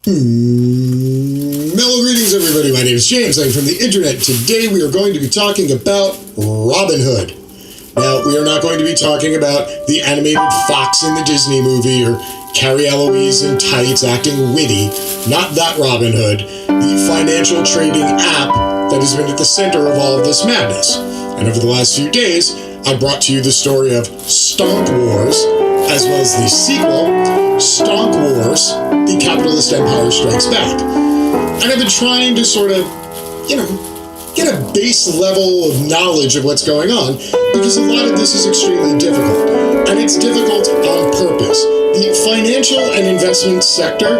Mellow greetings, everybody. My name is James. I'm from the internet. Today we are going to be talking about Robin Hood. Now, we are not going to be talking about the animated fox in the Disney movie or Carrie Eloise in tights acting witty. Not that Robin Hood. The financial trading app that has been at the center of all of this madness. And over the last few days, I brought to you the story of Stonk Wars, as well as the sequel, Stonk Wars, The Capitalist Empire Strikes Back. And I've been trying to sort of, get a base level of knowledge of what's going on, because a lot of this is extremely difficult. And it's difficult on purpose. The financial and investment sector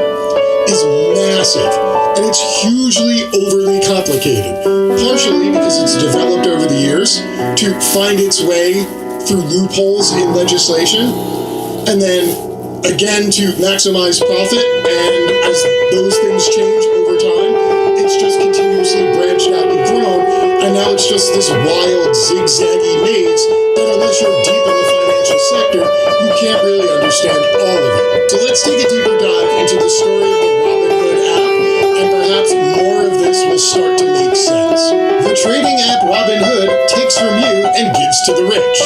is massive, and it's hugely overly complicated, partially because it's developed over the years to find its way through loopholes in legislation, and then again to maximize profit, and as those things change over time, it's just continuously branched out and grown, and now it's just this wild zigzaggy maze that unless you're deep in the financial sector, you can't really understand all of it. So let's take a deeper dive into the story of the Robin Hood app, and perhaps more of this will start to make sense. The trading app Robin Hood takes from you and gives to the rich.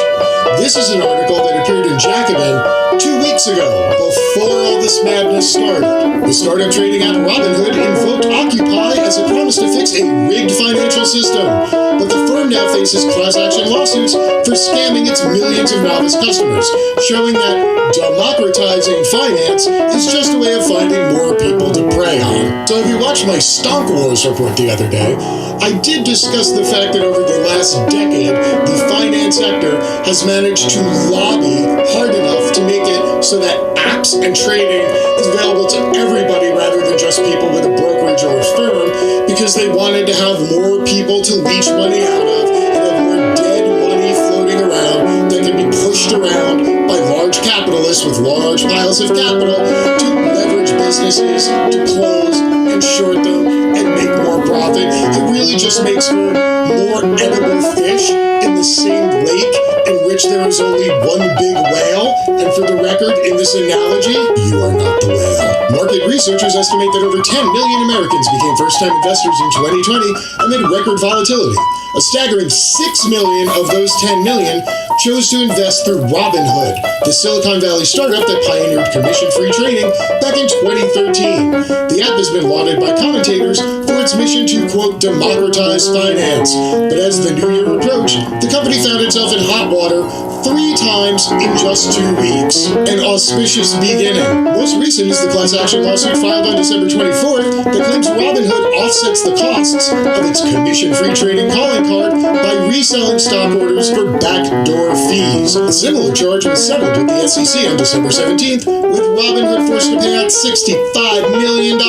This is an article that appeared in Jacobin 2 weeks ago, before all this madness started. The startup trading app Robin Hood invoked Occupy as a promise to fix a rigged financial system, but the firm now faces class action lawsuits for scamming its millions of novice customers, showing that democratizing finance is just a way of finding more people to prey on. So if you watched my Stonk Wars report the other day, I did discuss the fact that over the last decade, the finance sector has managed to lobby hard enough to make it so that apps and trading is available to everybody rather than just people with a brokerage or a firm, because they wanted to have more people to leech money out of and have more dead money floating around that can be pushed around by large capitalists with large piles of capital to leverage businesses, to close and short them and make more profit. It really just makes for more edible fish in the same lake in which there is only one big whale. And for the record, in this analogy, you are not the whale. Market researchers estimate that over 10 million Americans became first-time investors in 2020 amid record volatility. A staggering 6 million of those 10 million chose to invest through Robin Hood, the Silicon Valley startup that pioneered commission-free trading back in 2013. The app has been lauded by commentators for its mission to, quote, democratize finance. But as the new year approached, the company found itself in hot water 3 times in just 2 weeks. An auspicious beginning. Most recent is the class action lawsuit filed on December 24th that claims Robin Hood offsets the costs of its commission-free trading calling card by reselling stock orders for backdoor fees. A similar charge was settled with the SEC on December 17th, with Robin Hood forced to pay out $65 million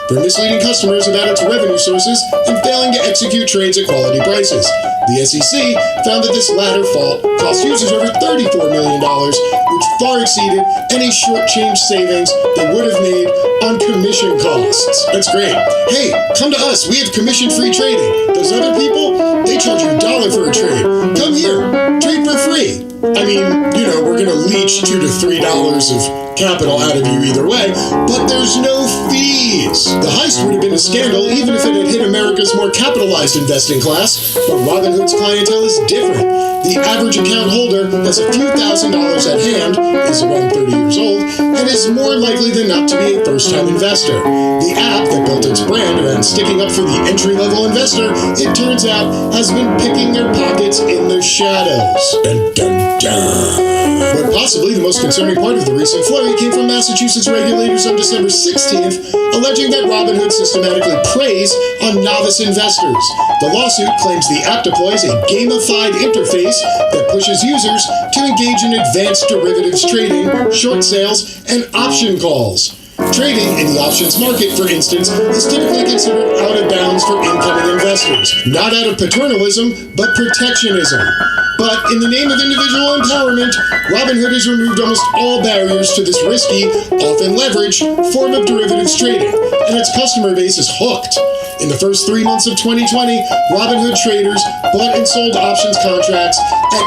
for misleading customers about its revenue sources and failing to execute trades at quality prices. The SEC found that this latter fault cost users over $34 million, which far exceeded any short-change savings they would have made on commission costs. That's great. Hey, come to us. We have commission-free trading. Those other people, they charge you $1 for a trade. Come here. Trade for free. I mean, we're going to leech $2 to $3 of capital out of you either way, but there's no fees. The heist would have been a scandal even if it had hit America's more capitalized investing class, but Robin Hood's clientele is different. The average account holder has a few $1,000s at hand, is around 30 years old, and is more likely than not to be a first-time investor. The app that built its brand around sticking up for the entry-level investor, it turns out, has been picking their pockets in the shadows. Dun, dun, dun. But possibly the most concerning part of the recent flurry came from Massachusetts regulators on December 16th, alleging that Robin Hood systematically preys on novice investors. The lawsuit claims the app deploys a gamified interface that pushes users to engage in advanced derivatives trading, short sales, and option calls. Trading in the options market, for instance, is typically considered out of bounds for incoming investors, not out of paternalism, but protectionism. But in the name of individual empowerment, Robin Hood has removed almost all barriers to this risky, often leveraged, form of derivatives trading, and its customer base is hooked. In the first 3 months of 2020, Robin Hood traders bought and sold options contracts at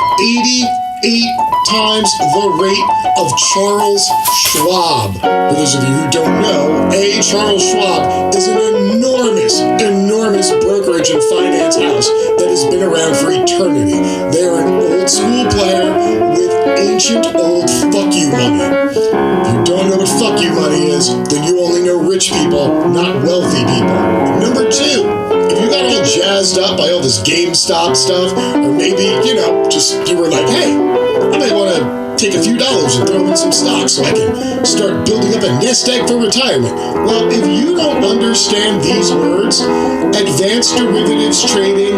times the rate of Charles Schwab. For those of you who don't know, Charles Schwab is an enormous brokerage and finance house that has been around for eternity. They are an old school player with ancient old fuck you money. If you don't know what fuck you money is, then you only know rich people, not wealthy people. Number two, if you got all jazzed up by all this GameStop stuff, or maybe, you were like, hey, I might want to take a few dollars and throw in some stocks so I can start building up a nest egg for retirement. Well, if you don't understand these words, advanced derivatives trading,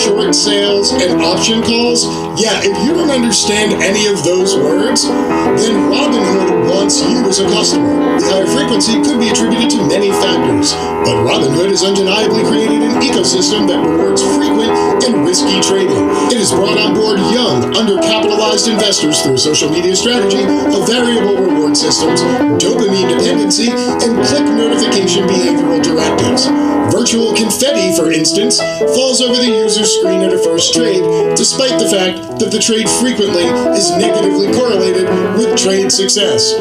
short sales, and option calls, if you don't understand any of those words, then Robinhood wants you as a customer. The higher frequency could be attributed to many factors, but Robinhood has undeniably created an ecosystem that rewards frequent and risky trading. It has brought on board young, undercapitalized investors through a social media strategy of variable reward systems, dopamine dependency, and click notification behavioral directives. Virtual confetti, for instance, falls over the user's screen at a first trade, despite the fact that the trade frequently is negatively correlated with trade success.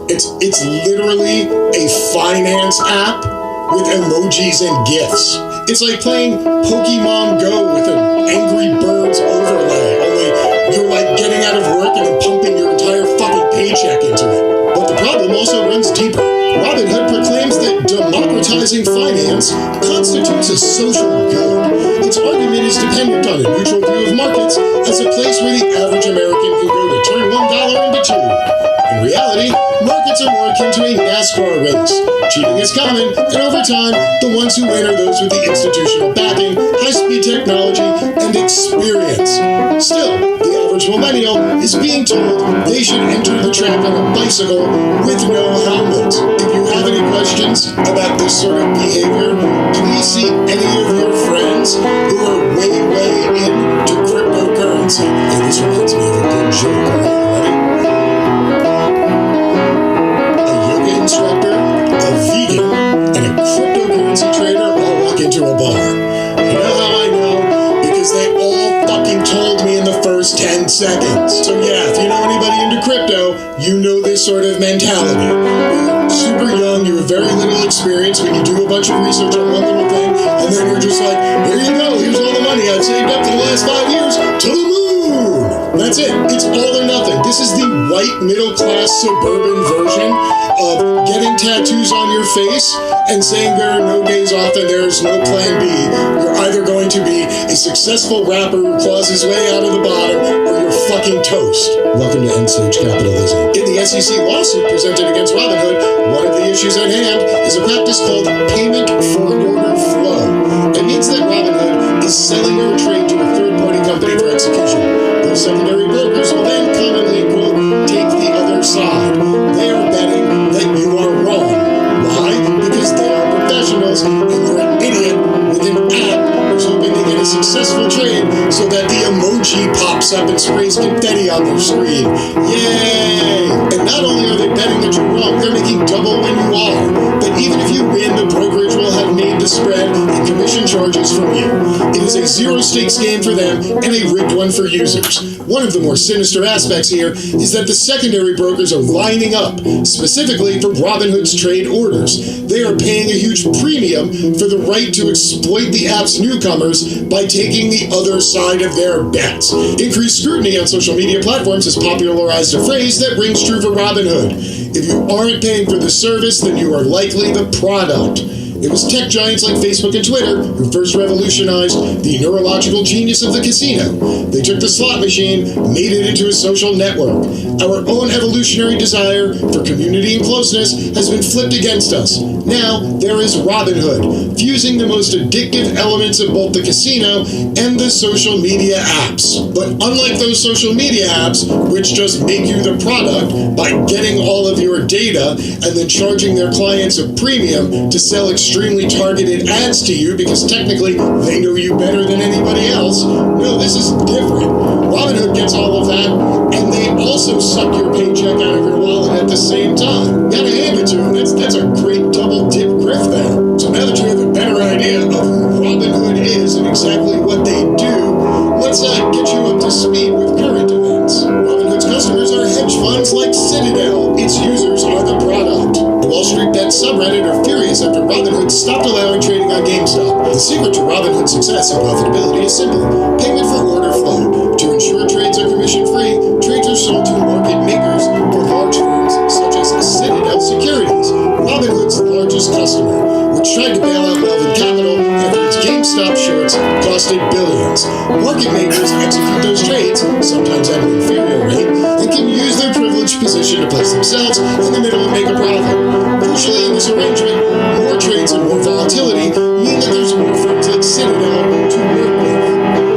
It's literally a finance app with emojis and GIFs. It's like playing Pokemon Go with an Angry Birds overlay, only you're like getting out of work and then pumping your entire fucking paycheck into it. But the problem also runs deeper. Robinhood proclaims that democratizing finance constitutes a social good. Its argument is dependent on a neutral view of markets as a place where the average American can go to turn $1 into $2. In reality, markets are more akin to a NASCAR race. Cheating is common, and over time, the ones who win are those with the institutional backing, high-speed technology, and experience. Still, the average millennial is being told they should enter the track on a bicycle with no helmet. If you have any questions about this sort of behavior, please see any of your friends who are way into cryptocurrency. And this reminds me of a good joke. All right, ready? Instructor, a vegan, and a cryptocurrency trader all walk into a bar. You know how I know? Because they all fucking told me in the first 10 seconds. So if you know anybody into crypto, you know this sort of mentality. You're super young, you have very little experience, but you do a bunch of research on one little thing, and then you're just like, here you go, here's all the money I've saved up for the last 5 years, to the moon! That's it. It's all or nothing. This is the white middle-class suburban version of getting tattoos on your face and saying there are no days off and there is no plan B. You're either going to be a successful rapper who claws his way out of the bottom, or you're fucking toast. Welcome to end-stage capitalism. In the SEC lawsuit presented against Robinhood, one of the issues at hand is a practice called payment for order flow. It means that Robinhood is selling your trade to a third-party company for execution. Those secondary brokers will then commonly, quote, take the other side. They are betting that you are wrong. Why? Because they are professionals and you're an idiot with an app who's hoping to get a successful trade so that the emoji pops up and sprays confetti on their screen. Yay! And not only are they betting that you're wrong, they're making double when you are. But even if you win, the brokerage will have made the spread and commission charges from you. It is a zero-stakes game for them and a rigged one for users. One of the more sinister aspects here is that the secondary brokers are lining up, specifically for Robinhood's trade orders. They are paying a huge premium for the right to exploit the app's newcomers by taking the other side of their bets. Increased scrutiny on social media platforms has popularized a phrase that rings true for Robinhood. If you aren't paying for the service, then you are likely the product. It was tech giants like Facebook and Twitter who first revolutionized the neurological genius of the casino. They took the slot machine, made it into a social network. Our own evolutionary desire for community and closeness has been flipped against us. Now, there is Robinhood, fusing the most addictive elements of both the casino and the social media apps. But unlike those social media apps, which just make you the product by getting all of your data and then charging their clients a premium to sell extremely targeted ads to you because technically they know you better than anybody else. No, this is different. Robinhood gets all of that, and they also suck your paycheck out of your wallet at the same time. Gotta hand it to them. That's a great double dip grift there. So now that you have a better idea of who Robinhood is and exactly what they do, let's get you up to speed with stopped allowing trading on GameStop. The secret to Robinhood's success and profitability is simple. Payment for order flow. To ensure trades are commission-free, trades are sold to market makers or large firms such as Citadel Securities, Robinhood's largest customer, which tried to bail out Melvin Capital after its GameStop shorts costed billions. Market makers execute those trades, sometimes at an inferior rate, and can use their privileged position to place themselves in the middle and make a profit. Crucially, in this arrangement, more trades and more volatility mean that there's more firms like Citadel to work with.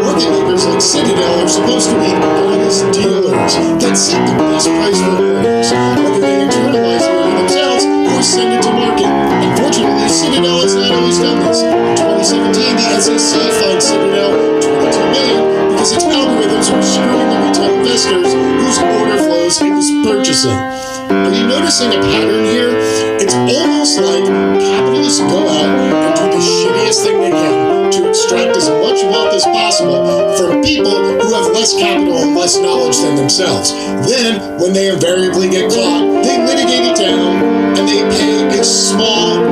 Market makers like Citadel are supposed to be honest dealers that set the best price for orders, whether they internalize the order themselves or send it to market. Unfortunately, Citadel has not always done this. In 2017, the SEC fined Citadel $22 million because its algorithms were screwing the retail investors whose order flows it was purchasing. Are you noticing a pattern here? It's almost like capitalists go out and do the shittiest thing they can to extract as much wealth as possible from people who have less capital and less knowledge than themselves. Then, when they invariably get caught, they litigate it down and they pay a small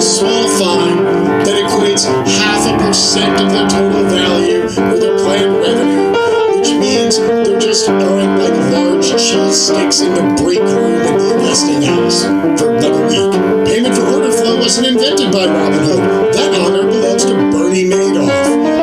fine that equates 0.5% of their total value or their planned revenue, which means they're just throwing like large cheese sticks in the break room in the investing house for like a week. Payment for order flow wasn't invented by Robinhood. That honor belongs to Bernie Madoff.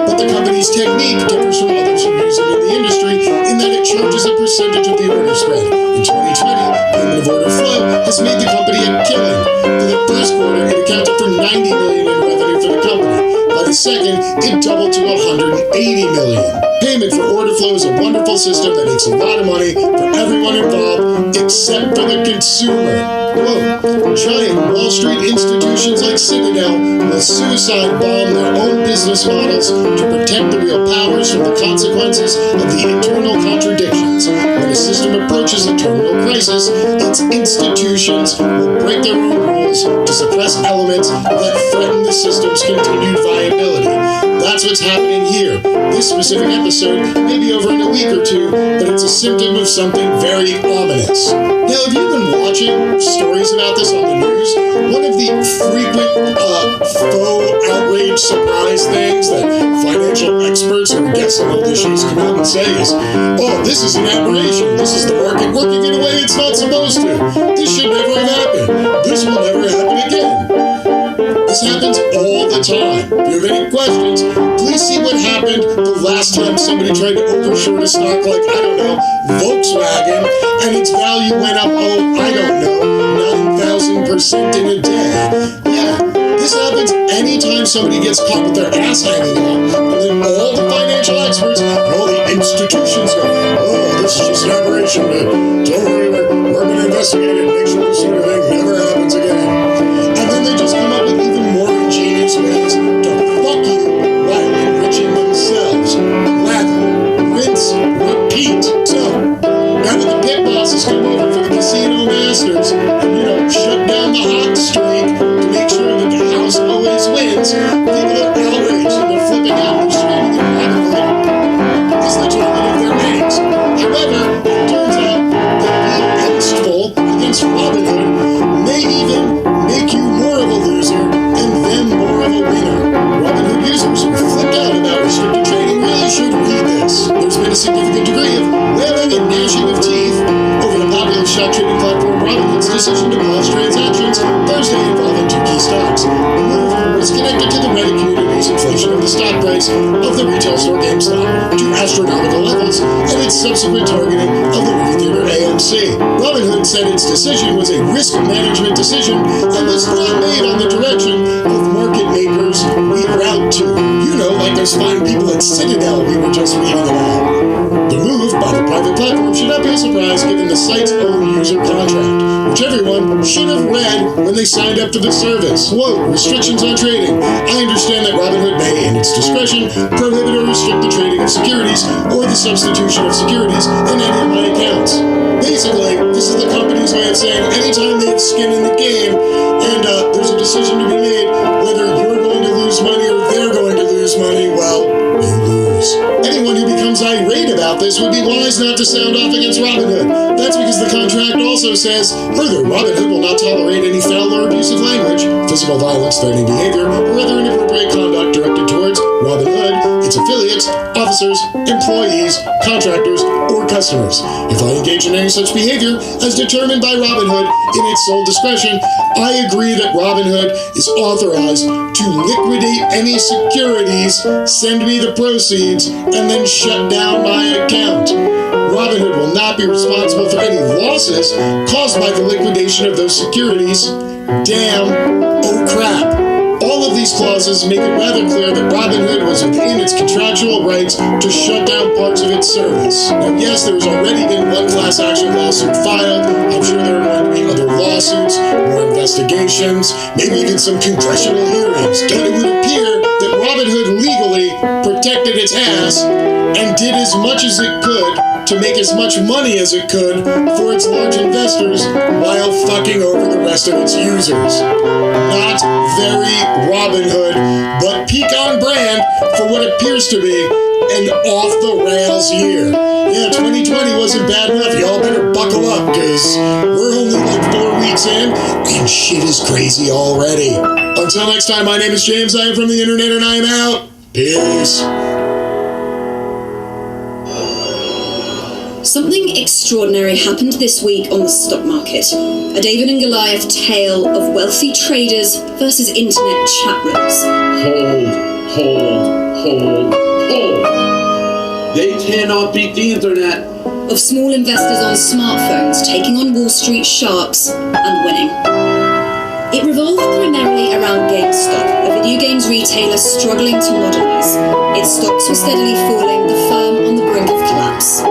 But the company's technique differs from others who use it in the industry in that it charges a percentage of the order spread. In 2020, payment of order flow has made the company a killing. For the first quarter, it accounted for $90 million in revenue for the company. By the second, it doubled to $180 million. Payment for order flow is a wonderful system that makes a lot of money for everyone involved except for the consumer. Whoa. Giant Wall Street institutions like Citadel will suicide bomb their own business models to protect the real powers from the consequences of the internal contradictions. When a system approaches a terminal crisis, its institutions will break their own rules to suppress elements that threaten the system's continued viability. That's what's happening here. This specific episode may be over in a week or two, but it's a symptom of something very ominous. Now, have you been watching stories about this on the news? One of the frequent faux outrage surprise things that financial experts who are guessing old issues come out and say is, oh, this is an aberration. This is the market working in a way it's not supposed to. This should never have happened. This will never happen again. This happens all the time. If you have any questions, please see what happened the last time somebody tried to overshort a stock like, I don't know, Volkswagen, and its value went up, 9,000% in a day. Yeah, this happens anytime somebody gets caught with their ass hanging out, and then all the financial experts and all the institutions go, oh, this is just an aberration. Don't worry, we're going to investigate it, make sure this sort of thing never happens again. And then they just come up with even more ingenious ways to fuck you while enriching themselves. Lather, rinse, repeat. So, now that the pit bosses come over for the casino masters and, shut down the hot streak to make sure that the house always wins, people are outraged and they're flipping out and screaming that Robinhood is the toilet of their eggs. However, it turns out that being vengeful against Robinhood may even make you more of a loser and them more of a winner. Robinhood users who flipped out about restricted trading really should read this. There's been a significant degree of wailing and gnashing of teeth over the popular stock trading platform Robinhood's decision to pause transactions Thursday involving two key stocks. The move was connected to the Reddit community's inflation of the stock price of the retail store GameStop to astronomical levels and its subsequent targeting of the movie theater AMC. Robinhood said its decision was a risk management decision that was not made on the direction of market makers we route to. Like those fine people at Citadel we were just reading about. The move by the private platform should not be a surprise given the site's own user contract, which everyone should have read when they signed up to the service. Quote, restrictions on trading. I understand that Robinhood may, in its discretion, prohibit or restrict the trading of securities or the substitution of securities in any of my accounts. Basically, this is the company's way of saying anytime they have skin in the game and there's a decision to be made whether you're going to lose money or they're going to lose money, well, you lose. Anyone who becomes irate about this would be wise not to sound off against Robin Hood. That's because the contract also says, further, Robin Hood will not tolerate any foul or abusive language, physical violence, threatening behavior, or other inappropriate conduct directed towards Robin Hood, its affiliates, officers, employees, contractors, or customers. If I engage in any such behavior, as determined by Robin Hood in its sole discretion, I agree that Robin Hood is authorized to liquidate any securities, send me the proceeds, and then shut down my account. Robin Hood will not be responsible for any losses caused by the liquidation of those securities. Damn. Oh crap. All of these clauses make it rather clear that Robin Hood was within its contractual rights to shut down parts of its service. Now, yes, there has already been one class action lawsuit filed. I'm sure there are going to be other lawsuits, more investigations, maybe even some congressional hearings. But it would appear that Robin Hood legally protected its ass and did as much as it could to make as much money as it could for its large investors while fucking over the rest of its users. Not very Robin Hood, but peak on brand for what appears to be an off-the-rails year. Yeah, 2020 wasn't bad enough. Y'all better buckle up, because we're only like 4 weeks in, and shit is crazy already. Until next time, my name is James. I am from the internet, and I am out. Peace. Something extraordinary happened this week on the stock market. A David and Goliath tale of wealthy traders versus internet chat rooms. Hold. They cannot beat the internet. Of small investors on smartphones taking on Wall Street sharks and winning. It revolved primarily around GameStop, a video games retailer struggling to modernize. Its stocks were steadily falling, the firm on the brink of collapse.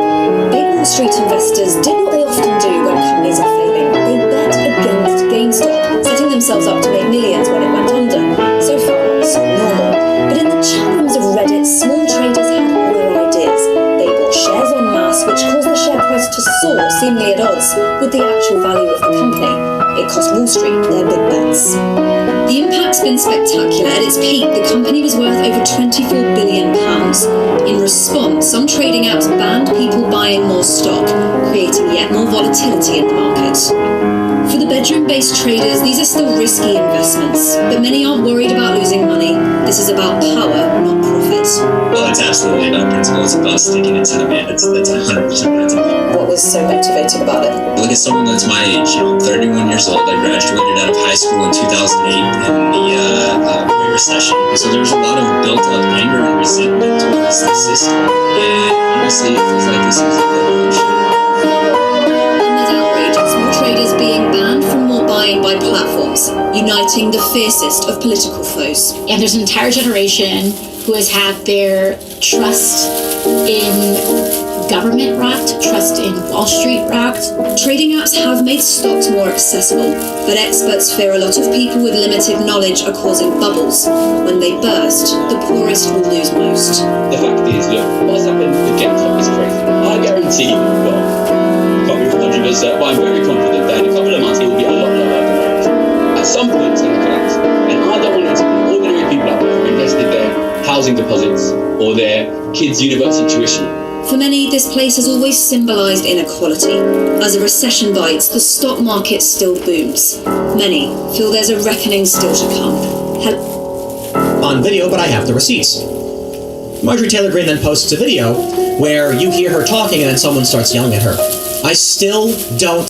Big Wall Street investors did what they often do when companies are failing. They bet against GameStop, setting themselves up to make millions when it went under. So far, so normal. But in the chat rooms of Reddit, small traders had other ideas. They bought shares en masse, which caused the share price to soar, seemingly at odds with the actual value of the company. It cost Wall Street their big bets. The impact's been spectacular. At its peak, the company was worth over £24 billion. In response, some trading apps banned people buying more stock, creating yet more volatility in the market. For the bedroom-based traders, these are still risky investments, but many aren't worried about losing money. This is about power, not profit. Well, it's absolutely about principle. It's about sticking it to the man. That's 100% what it's about. What was so motivating about it? Look at someone that's my age. I'm 31 years old. I graduated out of high school in 2008 in the Great Recession. So there was a lot of built-up anger and resentment towards the system. And honestly, it feels like this is a revolution. Traders being banned from more buying by platforms, uniting the fiercest of political foes. And there's an entire generation who has had their trust in government rocked, trust in Wall Street rocked. Trading apps have made stocks more accessible, but experts fear a lot of people with limited knowledge are causing bubbles. When they burst, the poorest will lose most. The fact is, look, what's happened with GameStop is crazy. I guarantee, but I'm very confident that in a couple of months it will be a lot lower than where it is. At some point it's going to collapse. And I don't want it to be ordinary people out there who invested their housing deposits or their kids' university tuition. For many, this place has always symbolised inequality. As a recession bites, the stock market still booms. Many feel there's a reckoning still to come. On video, but I have the receipts. Marjorie Taylor Greene then posts a video where you hear her talking and then someone starts yelling at her. I still don't